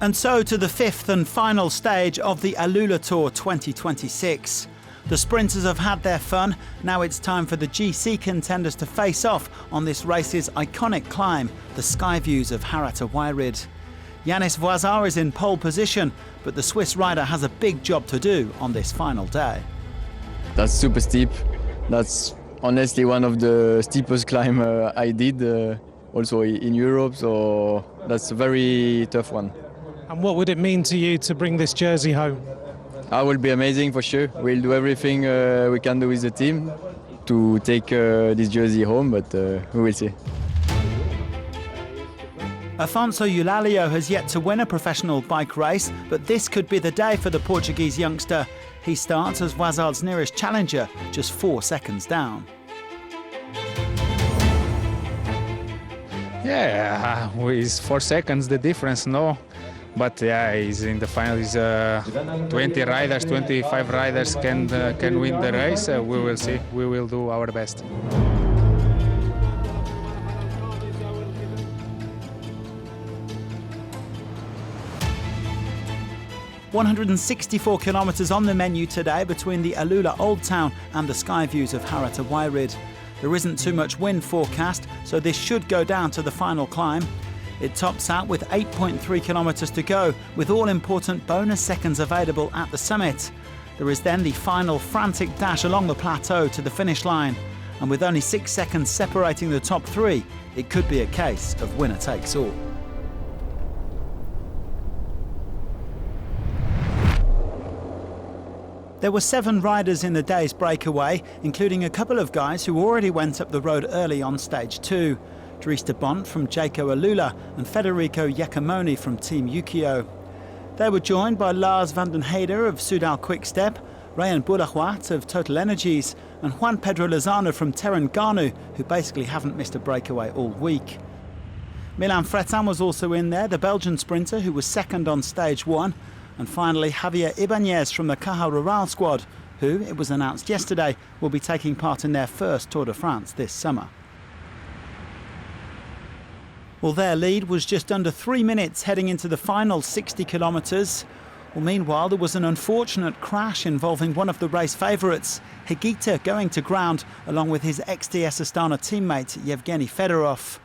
And so to the fifth and final stage of the AlUla Tour 2026. The sprinters have had their fun, now it's time for the GC contenders to face off on this race's iconic climb, the sky views of Harata Wairid. Yannis Voisard is in pole position, but the Swiss rider has a big job to do on this final day. That's super steep. That's honestly one of the steepest climb I did, also in Europe, so that's a very tough one. And what would it mean to you to bring this jersey home? It will be amazing for sure. We'll do everything we can do with the team to take this jersey home, but we will see. Afonso Eulalio has yet to win a professional bike race, but this could be the day for the Portuguese youngster. He starts as Voisard's nearest challenger, just 4 seconds down. Yeah, it's 4 seconds the difference, no? But yeah, he's in the final. He's 20 riders, 25 riders can win the race. We will see. We will do our best. "164 kilometres on the menu today between the AlUla Old Town and the sky views of Harata Wairid. There isn't too much wind forecast, so this should go down to the final climb. It tops out with 8.3 kilometres to go, with all important bonus seconds available at the summit. There is then the final frantic dash along the plateau to the finish line, and with only 6 seconds separating the top three, it could be a case of winner takes all. There were 7 riders in the day's breakaway, including a couple of guys who already went up the road early on stage 2. Dries de Bont from Jayco AlUla and Federico Giacomoni from Team Ukio. They were joined by Lars van den Heide of Soudal Quickstep, Ryan Boulahuat of Total Energies and Juan Pedro Lozano from Terren Garnu, who basically haven't missed a breakaway all week. Milan Fretin was also in there, the Belgian sprinter who was second on stage 1. And finally, Javier Ibanez from the Caja Rural squad, who, it was announced yesterday, will be taking part in their first Tour de France this summer. Well, their lead was just under 3 minutes heading into the final 60 kilometres. Well, meanwhile, there was an unfortunate crash involving one of the race favourites, Higuita, going to ground along with his ex-DS Astana teammate Yevgeny Fedorov.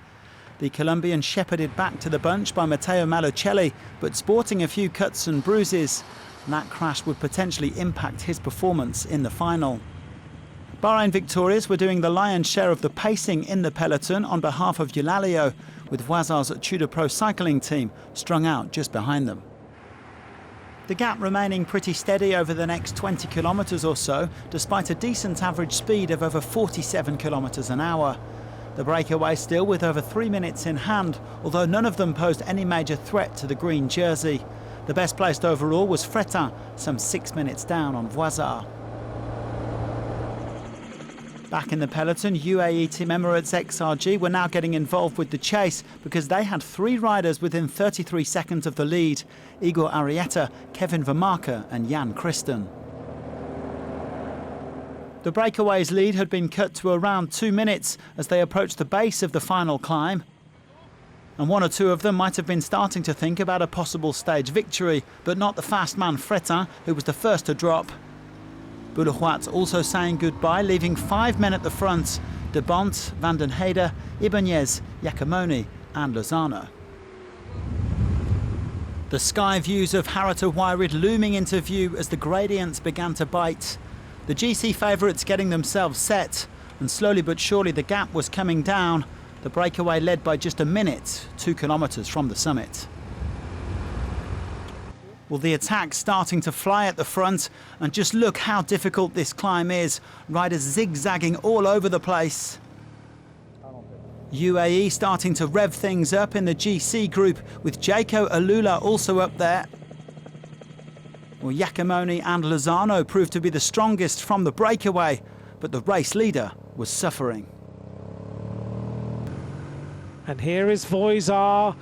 The Colombian shepherded back to the bunch by Matteo Malucelli, but sporting a few cuts and bruises. And that crash would potentially impact his performance in the final. Bahrain victorious were doing the lion's share of the pacing in the peloton on behalf of Eulalio, with Voisard's Tudor Pro cycling team strung out just behind them. The gap remaining pretty steady over the next 20 kilometres or so, despite a decent average speed of over 47 kilometres an hour. The breakaway still with over 3 minutes in hand, although none of them posed any major threat to the green jersey. The best placed overall was Fretin, some 6 minutes down on Voisard. Back in the peloton, UAE Team Emirates XRG were now getting involved with the chase because they had 3 riders within 33 seconds of the lead: Igor Arrieta, Kevin Vermarke and Jan Christen. The breakaway's lead had been cut to around 2 minutes as they approached the base of the final climb. And 1 or 2 of them might have been starting to think about a possible stage victory, but not the fast man Fretin, who was the first to drop. Boulahuat also saying goodbye, leaving 5 men at the front: de Bont, van den Heide, Ibanez, Giacomoni and Lozano. The sky views of Harata Wairid looming into view as the gradients began to bite. The GC favourites getting themselves set, and slowly but surely the gap was coming down. The breakaway led by just a minute, 2 kilometres from the summit. Well, the attack's starting to fly at the front, and just look how difficult this climb is. Riders zigzagging all over the place. UAE starting to rev things up in the GC group, with Jayco AlUla also up there. Well, Giacomoni and Lozano proved to be the strongest from the breakaway, but the race leader was suffering. And here is Voisard.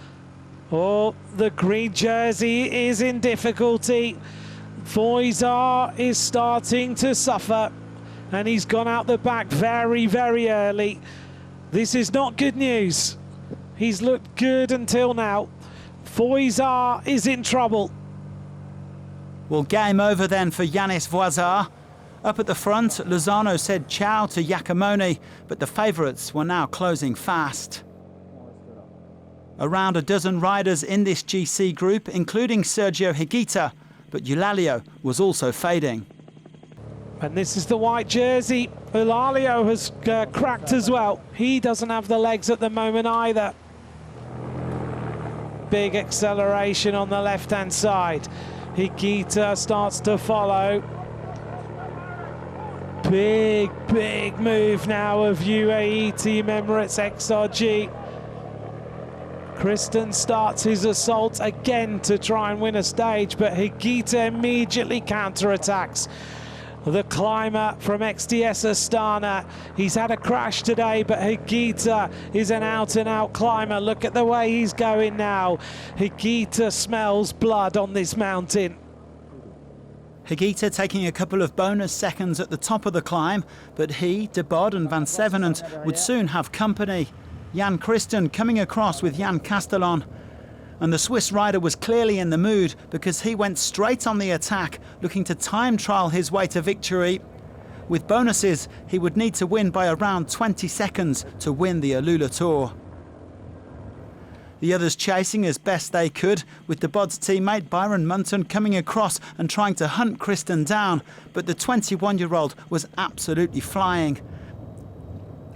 Oh, the green jersey is in difficulty. Voisard is starting to suffer, and he's gone out the back very, very early. This is not good news. He's looked good until now. Voisar is in trouble. Well, game over then for Yanis Voisar. Up at the front, Lozano said ciao to Iacomoni, but the favourites were now closing fast. Around a dozen riders in this GC group, including Sergio Higuita, but Eulalio was also fading. And this is the white jersey. Eulalio has cracked as well. He doesn't have the legs at the moment either. Big acceleration on the left-hand side. Higuita starts to follow. Big move now of UAE Team Emirates XRG. Kristen starts his assault again to try and win a stage, but Higuita immediately counterattacks. The climber from XDS Astana, he's had a crash today, but Higuita is an out-and-out climber. Look at the way he's going now. Higuita smells blood on this mountain. Higuita taking a couple of bonus seconds at the top of the climb, but he, De Bod and Van Sevenant would soon have company. Jan Christen coming across with Jan Castellon. And the Swiss rider was clearly in the mood because he went straight on the attack, looking to time trial his way to victory. With bonuses, he would need to win by around 20 seconds to win the AlUla Tour. The others chasing as best they could, with De Bod's teammate Byron Munton coming across and trying to hunt Kristen down, but the 21-year-old was absolutely flying.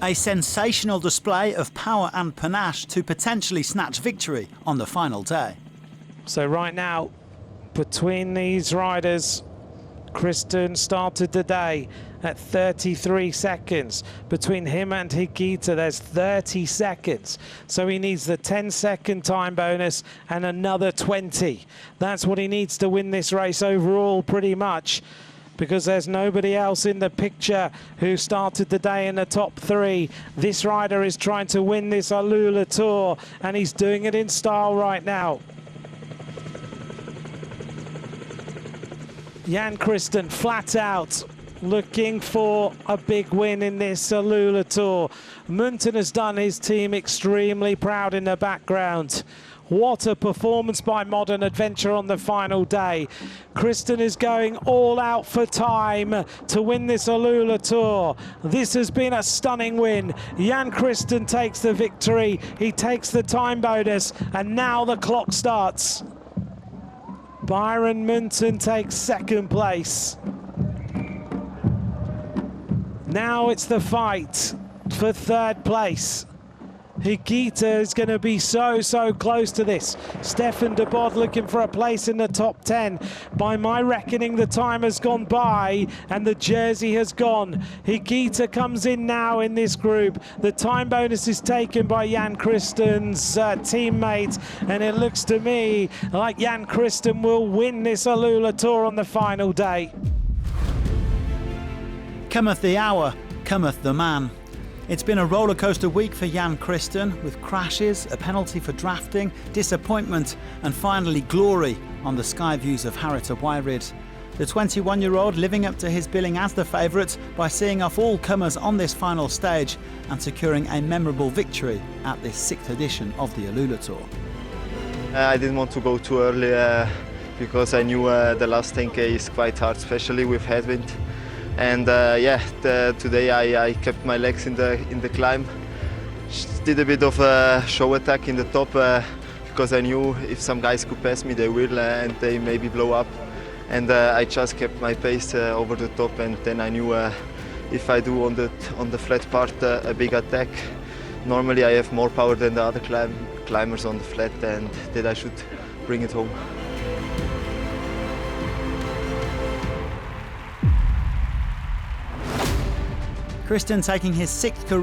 A sensational display of power and panache to potentially snatch victory on the final day. So right now, between these riders, Kristen started the day at 33 seconds. Between him and Higuita, there's 30 seconds. So he needs the 10-second time bonus and another 20. That's what he needs to win this race overall, pretty much, because there's nobody else in the picture who started the day in the top three. This rider is trying to win this AlUla Tour, and he's doing it in style right now. Jan Christen flat out looking for a big win in this AlUla Tour. Munton has done his team extremely proud in the background. What a performance by Modern Adventure on the final day. Kristen is going all out for time to win this AlUla Tour. This has been a stunning win. Jan Christen takes the victory. He takes the time bonus, and now the clock starts. Byron Munton takes second place. Now it's the fight for third place. Higuita is going to be so close to this. Stefan De Bod looking for a place in the top 10. By my reckoning, the time has gone by and the jersey has gone. Higuita comes in now in this group. The time bonus is taken by Jan Christen's teammate, and it looks to me like Jan Christen will win this AlUla Tour on the final day. Cometh the hour, cometh the man. It's been a rollercoaster week for Jan Christen, with crashes, a penalty for drafting, disappointment, and finally glory on the sky views of Harrita Wairid. The 21-year-old living up to his billing as the favourite by seeing off all comers on this final stage and securing a memorable victory at this 6th edition of the AlUla Tour. I didn't want to go too early because I knew the last 10K is quite hard, especially with headwind. And today I kept my legs in the climb. Did a bit of a show attack in the top because I knew if some guys could pass me, they will, and they maybe blow up. And I just kept my pace over the top, and then I knew if I do on the flat part a big attack, normally I have more power than the other climbers on the flat, and that I should bring it home. Kristen taking his 6th career